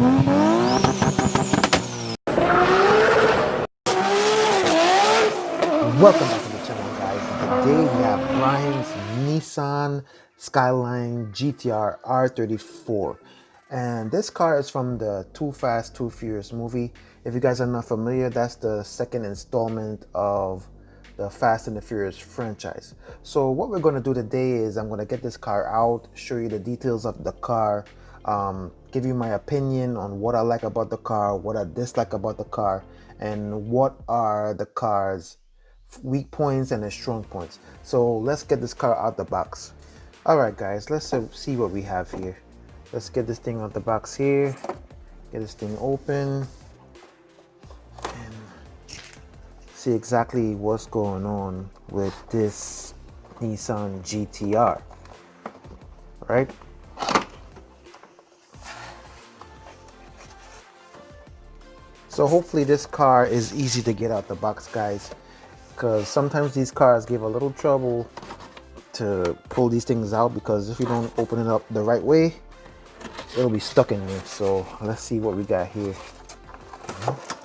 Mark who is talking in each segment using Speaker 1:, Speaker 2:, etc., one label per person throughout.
Speaker 1: Welcome back to the channel, guys. And today we have Brian's Nissan Skyline GTR R34, and this car is from the Too Fast Too Furious movie. If you guys are not familiar, that's the second installment of the Fast and the Furious franchise. So what we're going to do today is I'm going to get this car out, show you the details of the car, give you my opinion on what I like about the car, what I dislike about the car, and what are the car's weak points and the strong points. So let's get this car out the box. All right, guys, let's see what we have here. Let's get this thing out the box here, get this thing open, and see exactly what's going on with this Nissan GTR, right? So hopefully this car is easy to get out the box, guys, because sometimes these cars give a little trouble to pull these things out, because if you don't open it up the right way, it'll be stuck in there. So let's see what we got here.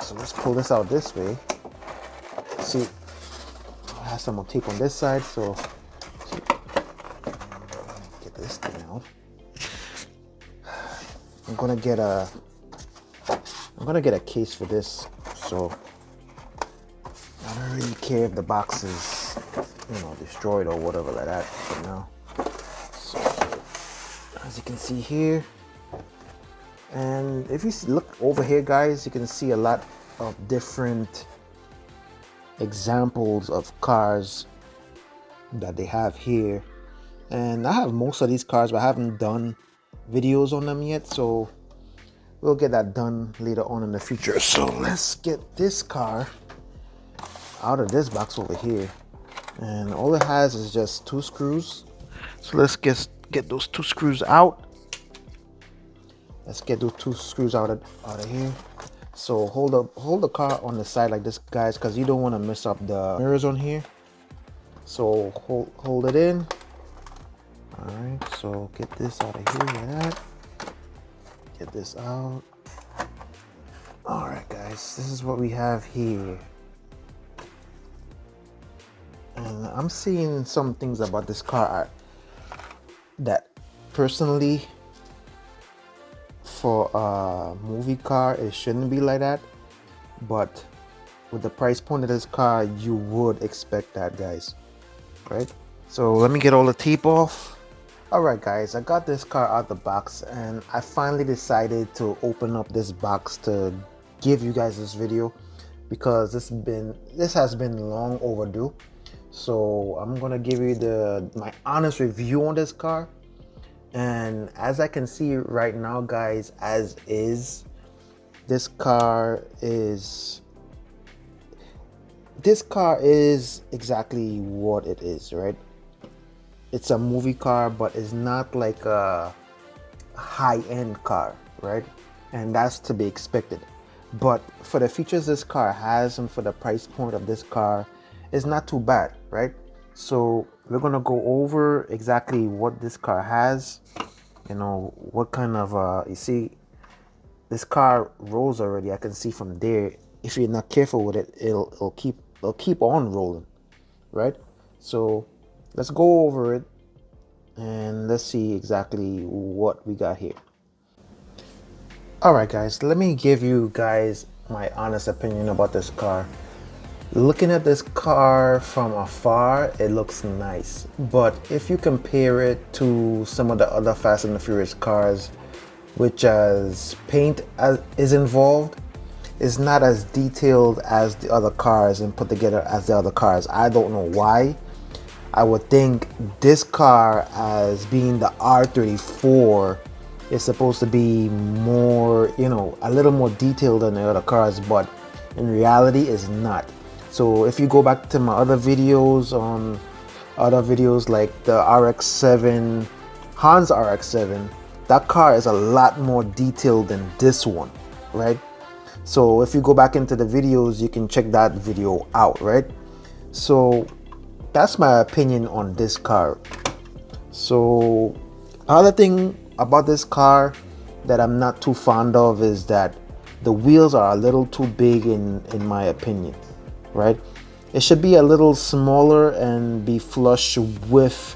Speaker 1: So let's pull this out this way. See, I have some more tape on this side, so get this thing out. I'm gonna get a case for this, so I don't really care if the box is, destroyed or whatever like that for now. So as you can see here, and if you look over here, guys, you can see a lot of different examples of cars that they have here. And I have most of these cars, but I haven't done videos on them yet, so we'll get that done later on in the future. So let's get this car out of this box over here, and all it has is just 2 screws. So let's get those 2 screws out. Let's get those 2 screws out of here. So hold the car on the side like this, guys, because you don't want to mess up the mirrors on here. So hold it in. All right, so get this out of here like that. Get this out. All right, guys, this is what we have here. And I'm seeing some things about this car that personally, for a movie car, it shouldn't be like that. But with the price point of this car, you would expect that, guys, right? So let me get all the tape off. All right, guys, I got this car out the box, and I finally decided to open up this box to give you guys this video, because this has been long overdue. So I'm gonna give you my honest review on this car. And as I can see right now, guys, as is, this car is exactly what it is, right? It's a movie car, but it's not like a high-end car, right? And that's to be expected. But for the features this car has and for the price point of this car, it's not too bad, right? So we're gonna go over exactly what this car has, what kind of you see this car rolls already. I can see from there. If you're not careful with it, it'll keep on rolling, right? So let's go over it and let's see exactly what we got here. All right, guys, let me give you guys my honest opinion about this car. Looking at this car from afar, it looks nice, but if you compare it to some of the other Fast and the Furious cars, which as paint is involved, is not as detailed as the other cars and put together as the other cars. I don't know why. I would think this car, as being the R34, is supposed to be more, a little more detailed than the other cars, but in reality it's not. So if you go back to my other videos like the RX-7, Han's RX-7, that car is a lot more detailed than this one, right? So if you go back into the videos, you can check that video out, right? So that's my opinion on this car. So other thing about this car that I'm not too fond of is that the wheels are a little too big in my opinion, right? It should be a little smaller and be flush with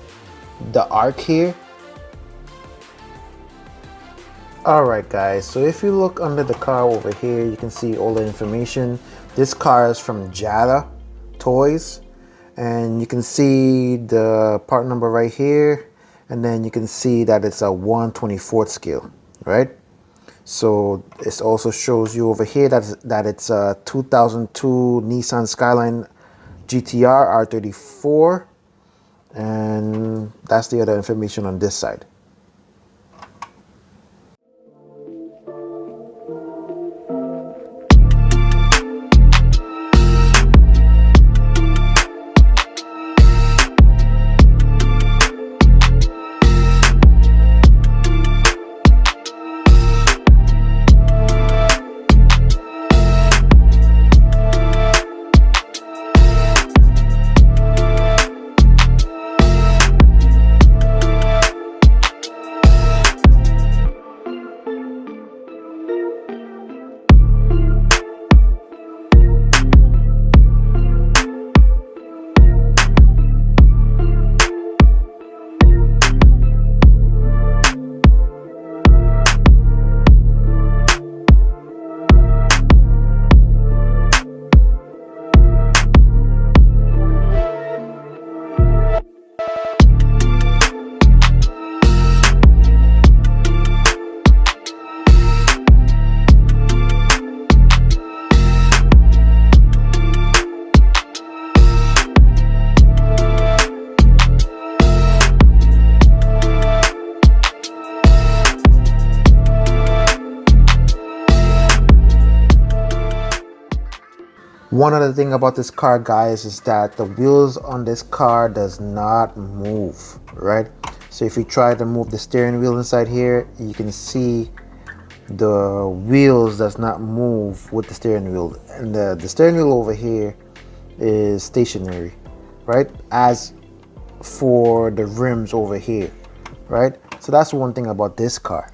Speaker 1: the arc here. Alright guys, so if you look under the car over here, you can see all the information. This car is from Jadatoys, and you can see the part number right here, and then you can see that it's a 1/24 scale, right? So it also shows you over here that it's a 2002 Nissan Skyline GTR R34, and that's the other information on this side. One other thing about this car, guys, is that the wheels on this car does not move, right? So if you try to move the steering wheel inside here, you can see the wheels does not move with the steering wheel, and the steering wheel over here is stationary, right? As for the rims over here, right? So that's one thing about this car.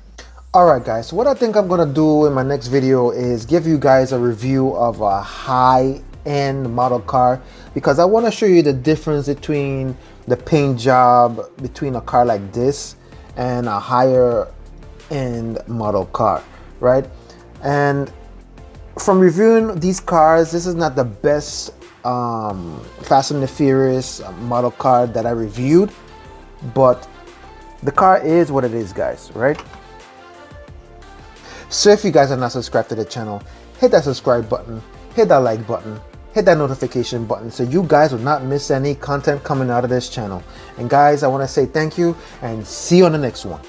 Speaker 1: Alright guys, so what I think I'm gonna do in my next video is give you guys a review of a high-end model car, because I want to show you the difference between the paint job between a car like this and a higher end model car, right? And from reviewing these cars, this is not the best Fast and the Furious model car that I reviewed, but the car is what it is, guys, right? So if you guys are not subscribed to the channel, hit that subscribe button, hit that like button, hit that notification button so you guys will not miss any content coming out of this channel. And guys, I want to say thank you and see you on the next one.